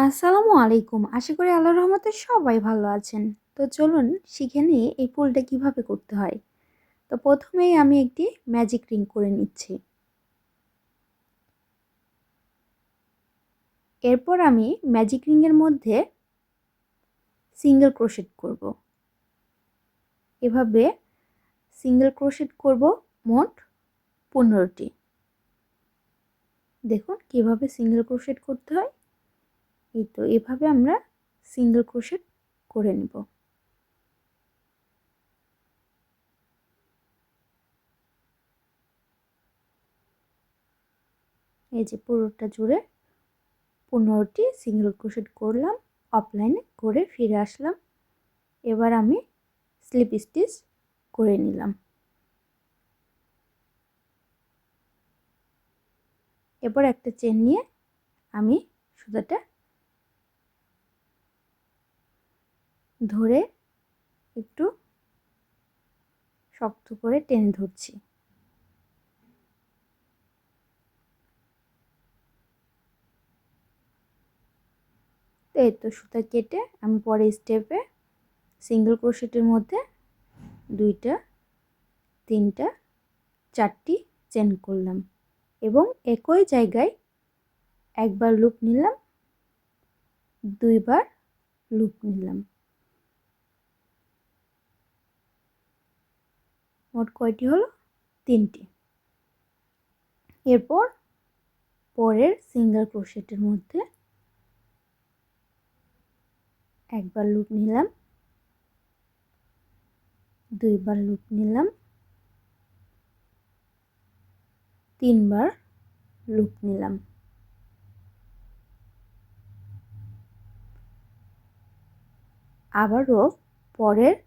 আসসালামু আলাইকুম। আশা করি আল্লাহর রহমতে সবাই ভালো আছেন। তো চলুন শিখে নিই এই ফুলটা কিভাবে করতে হয়। তো প্রথমেই আমি একটি ম্যাজিক রিং করে নিচ্ছি। এরপর আমি ম্যাজিক রিংয়ের মধ্যে সিঙ্গেল ক্রোশেট করব। এভাবে সিঙ্গেল ক্রোশেট করব মোট 15টি। দেখুন কিভাবে সিঙ্গেল ক্রোশেট করতে হয়। এই তো এভাবে আমরা সিঙ্গেল ক্রোশেট করে নেব। এই যে পুরোটা জুড়ে 15টি সিঙ্গেল ক্রোশেট করলাম, অফলাইনে করে ফিরে আসলাম। এবার আমি স্লিপ স্টিচ করে নিলাম। এরপর একটা চেন নিয়ে আমি সুতাটা ধরে একটু শক্ত করে টেনে ধরছি। এই তো সুতা কেটে আমি পরের স্টেপে সিঙ্গেল ক্রোশেটের মধ্যে 2টা 3টা 4টি চেন করলাম এবং একই জায়গায় একবার লুপ নিলাম, দুইবার লুপ নিলাম। মোট কয়টি হলো? 3টি। এরপর পরের সিঙ্গেল ক্রোশেটের মধ্যে একবার লুপ নিলাম, দুইবার লুপ নিলাম, 3বার লুপ নিলাম। আবারও পরের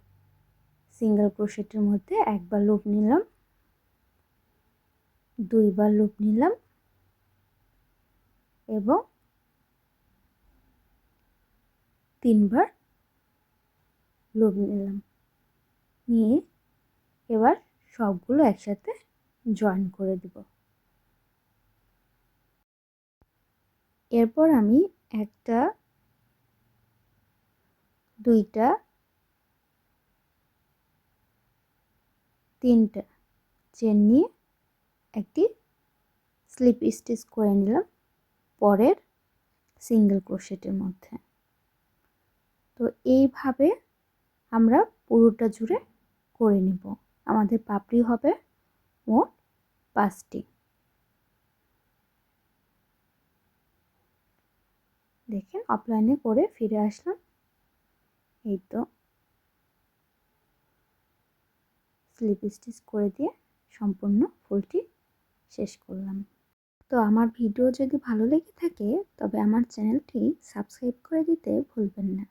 সিঙ্গেল ক্রোশেটের মধ্যে একবার লুপ নিলাম, দুইবার লুপ নিলাম এবং 3বার লুপ নিলাম। নিয়ে এবার সবগুলো একসাথে জয়েন করে দেব। এরপর আমি 1টা 2টা 3টা চেন নিয়ে একটি স্লিপ স্টিচ করে নিলাম পরের সিঙ্গেল ক্রোশেটের মধ্যে। তো এইভাবে আমরা পুরোটা জুড়ে করে নিব। আমাদের পাপড়ি হবে মোট 5টি। দেখেন অফলাইনে করে ফিরে আসলাম। এই তো স্লিপ স্টিচ করে দিয়ে সম্পূর্ণ ফুলটি শেষ করলাম। তো আমার ভিডিও যদি ভালো লেগে থাকে তবে আমার চ্যানেলটি সাবস্ক্রাইব করে দিতে ভুলবেন না।